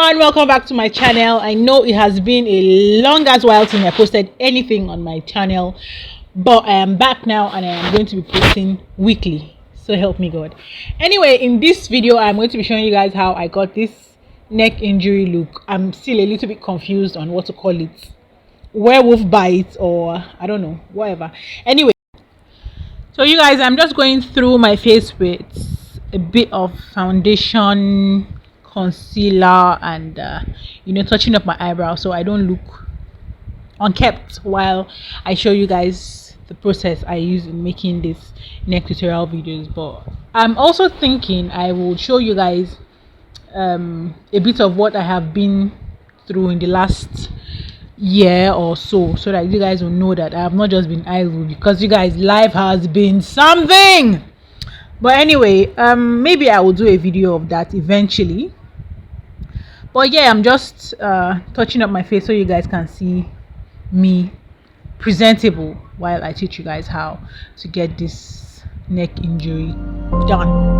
everyone, welcome back to my channel. I know it has been a long as while since I posted anything on my channel, but I am back now and I am going to be posting weekly, so help me God. Anyway, in this video I'm going to be showing you guys how I got this neck injury look. I'm still a little bit confused on what to call it, werewolf bite or I don't know, whatever. Anyway, so you guys, I'm just going through my face with a bit of foundation, concealer, and touching up my eyebrow so I don't look unkept while I show you guys the process I use in making this neck tutorial videos. But I'm also thinking I will show you guys a bit of what I have been through in the last year or so that you guys will know that I have not just been idle, because you guys, life has been something. But anyway, maybe I will do a video of that eventually. But yeah, I'm just touching up my face so you guys can see me presentable while I teach you guys how to get this neck injury done.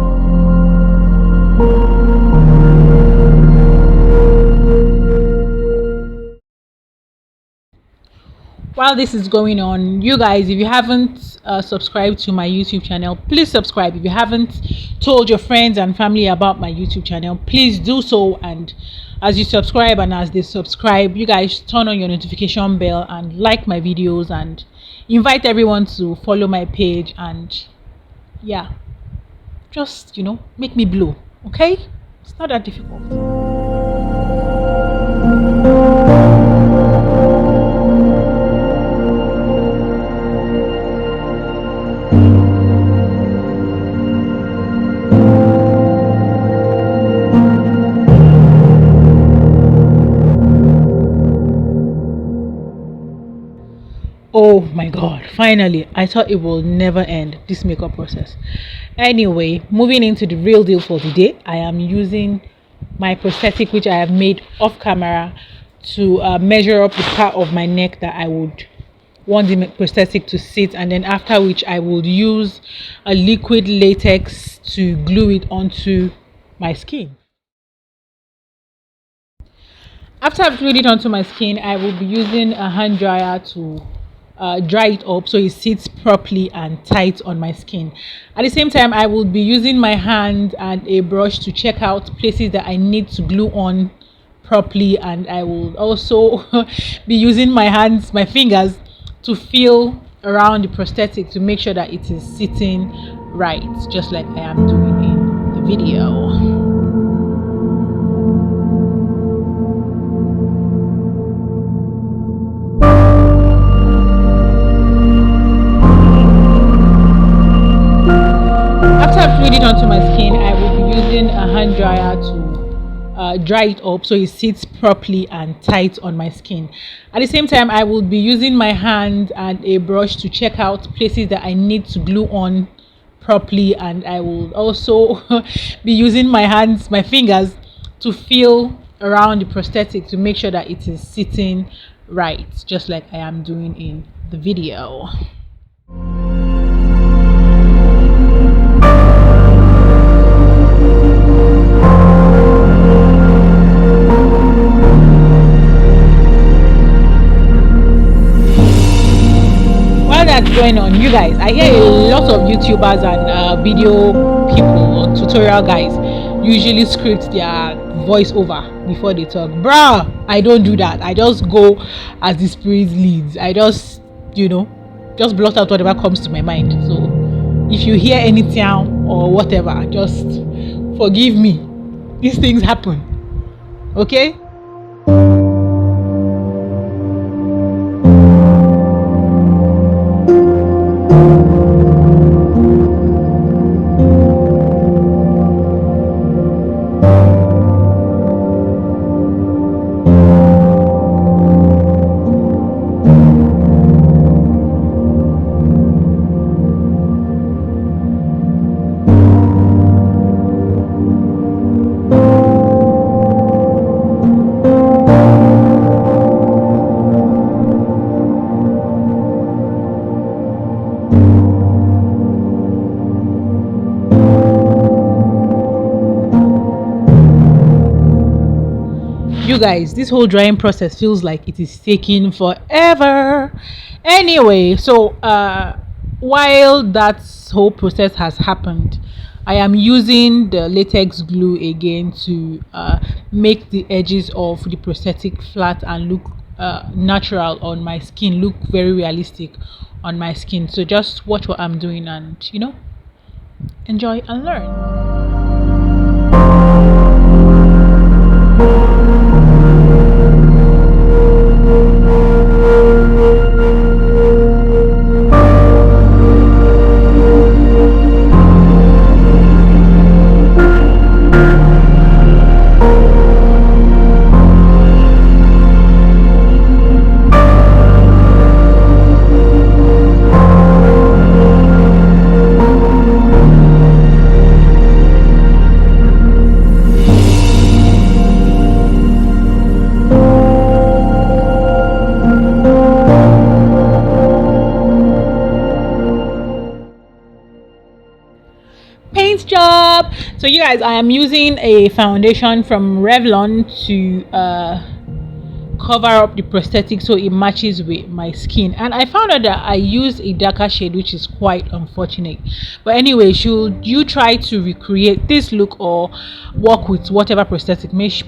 While this is going on, you guys, if you haven't subscribed to my YouTube channel, please subscribe. If you haven't told your friends and family about my YouTube channel, please do so. And as you subscribe and as they subscribe, you guys turn on your notification bell and like my videos and invite everyone to follow my page. And yeah, just make me blow, okay? It's not that difficult. Oh my god, finally. I thought it will never end, this makeup process. Anyway, moving into the real deal for today, I am using my prosthetic, which I have made off camera, to measure up the part of my neck that I would want the prosthetic to sit, and then after which I would use a liquid latex to glue it onto my skin. After I've glued it onto my skin, I will be using a hand dryer to dry it up so it sits properly and tight on my skin. At the same time, I will be using my hand and a brush to check out places that I need to glue on properly, and I will also be using my fingers to feel around the prosthetic to make sure that it is sitting right, just like I am doing in the video. It onto my skin, I will be using a hand dryer to dry it up so it sits properly and tight on my skin. At the same time, I will be using my hand and a brush to check out places that I need to glue on properly, and I will also be using my fingers to feel around the prosthetic to make sure that it is sitting right, just like I am doing in the video. Going on, you guys, I hear a lot of YouTubers and video people or tutorial guys usually script their voice over before they talk. Bruh, I don't do that. I just go as the spirit leads. I just blot out whatever comes to my mind. So if you hear anything or whatever, just forgive me. These things happen, okay? You guys, this whole drying process feels like it is taking forever. Anyway, so while that whole process has happened, I am using the latex glue again to make the edges of the prosthetic flat and look natural on my skin, look very realistic on my skin. So just watch what I'm doing and enjoy and learn. Paint job. So you guys, I am using a foundation from Revlon to cover up the prosthetic so it matches with my skin, and I found out that I used a darker shade, which is quite unfortunate. But anyway, should you try to recreate this look or work with whatever prosthetic, make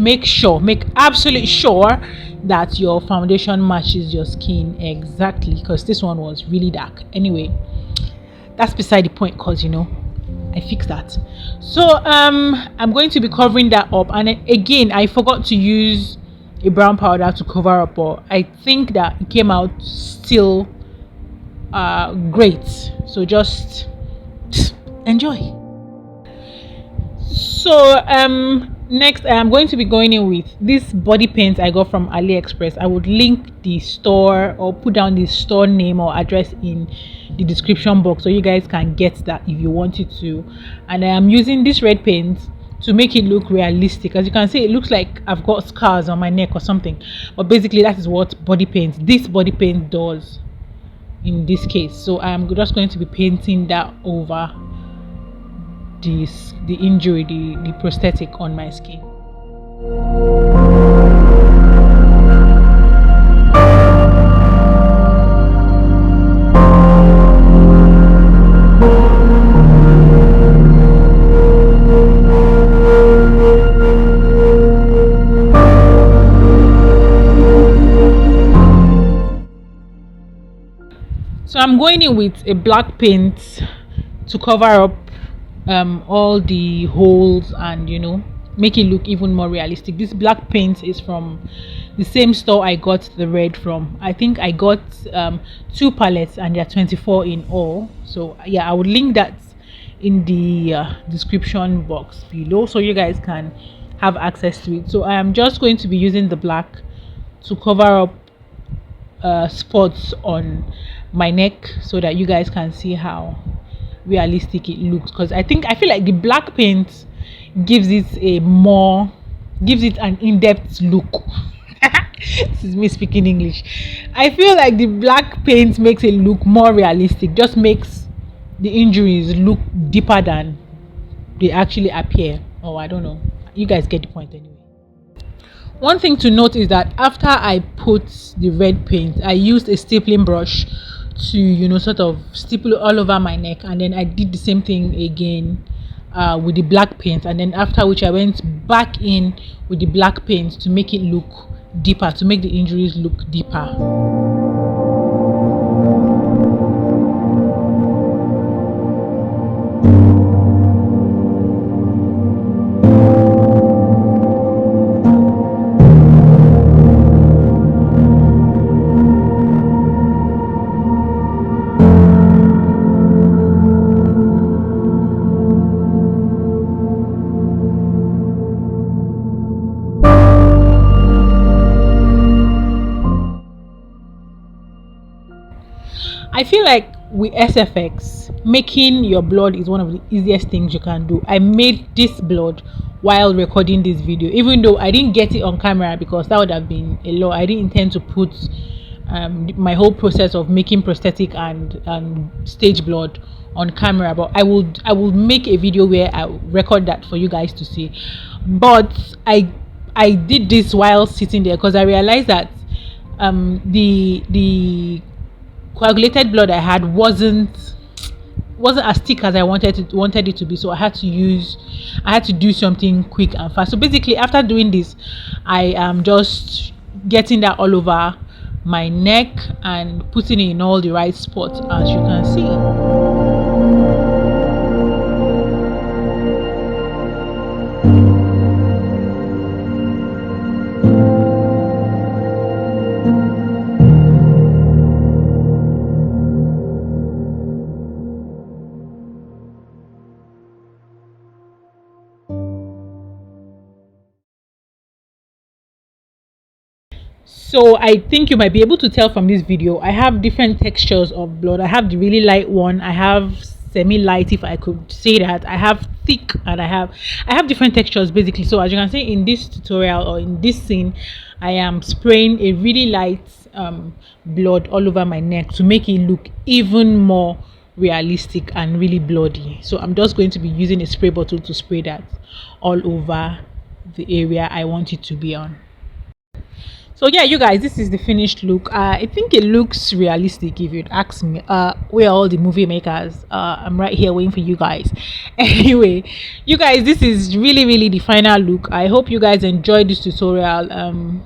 absolutely sure that your foundation matches your skin exactly, because this one was really dark. Anyway, that's beside the point, because I fixed that. So I'm going to be covering that up, and again I forgot to use a brown powder to cover up, but I think that it came out still great. So just enjoy. So next I am going to be going in with this body paint I got from AliExpress. I would link the store or put down the store name or address in the description box so you guys can get that if you wanted to. And I am using this red paint to make it look realistic. As you can see, it looks like I've got scars on my neck or something, but basically that is what this body paint does in this case. So I'm just going to be painting that over the injury, the prosthetic on my skin. So I'm going in with a black paint to cover up all the holes and make it look even more realistic. This black paint is from the same store I got the red from. I think I got 2 palettes and there are 24 in all. So yeah, I would link that in the description box below so you guys can have access to it. So I am just going to be using the black to cover up spots on my neck so that you guys can see how realistic it looks, because I feel like the black paint gives it an in-depth look. This is me speaking English. I feel like the black paint makes it look more realistic, just makes the injuries look deeper than they actually appear. Oh, I don't know, you guys get the point anyway. One thing to note is that after I put the red paint, I used a stapling brush to sort of staple all over my neck, and then I did the same thing again with the black paint, and then after which I went back in with the black paint to make it look deeper, to make the injuries look deeper. I feel like with SFX, making your blood is one of the easiest things you can do. I made this blood while recording this video, even though I didn't get it on camera because that would have been a lot. I didn't intend to put my whole process of making prosthetic and stage blood on camera, but I will make a video where I record that for you guys to see. But I I did this while sitting there because I realized that the coagulated blood I had wasn't as thick as I wanted it to be. So I had to do something quick and fast. So basically, after doing this, I am just getting that all over my neck and putting it in all the right spots, as you can see. So I think you might be able to tell from this video, I have different textures of blood. I have the really light one, I have semi-light, if I could say that, I have thick, and I have different textures basically. So as you can see in this tutorial or in this scene, I am spraying a really light blood all over my neck to make it look even more realistic and really bloody. So I'm just going to be using a spray bottle to spray that all over the area I want it to be on. So yeah, you guys, this is the finished look. I think it looks realistic if you'd ask me. Where are all the movie makers? I'm right here waiting for you guys. Anyway, you guys, this is really the final look. I hope you guys enjoyed this tutorial.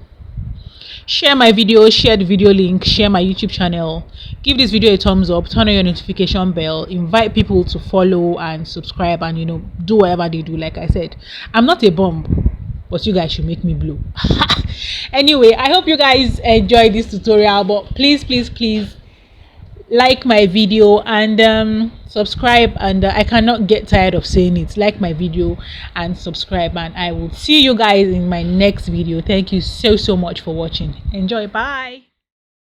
Share my video, share the video link, share my YouTube channel, give this video a thumbs up, turn on your notification bell, invite people to follow and subscribe, and do whatever they do. Like I said, I'm not a bomb, but you guys should make me blue. Anyway, I hope you guys enjoyed this tutorial, but please like my video and subscribe, and I cannot get tired of saying it. Like my video and subscribe, and I will see you guys in my next video. Thank you so much for watching. Enjoy. Bye.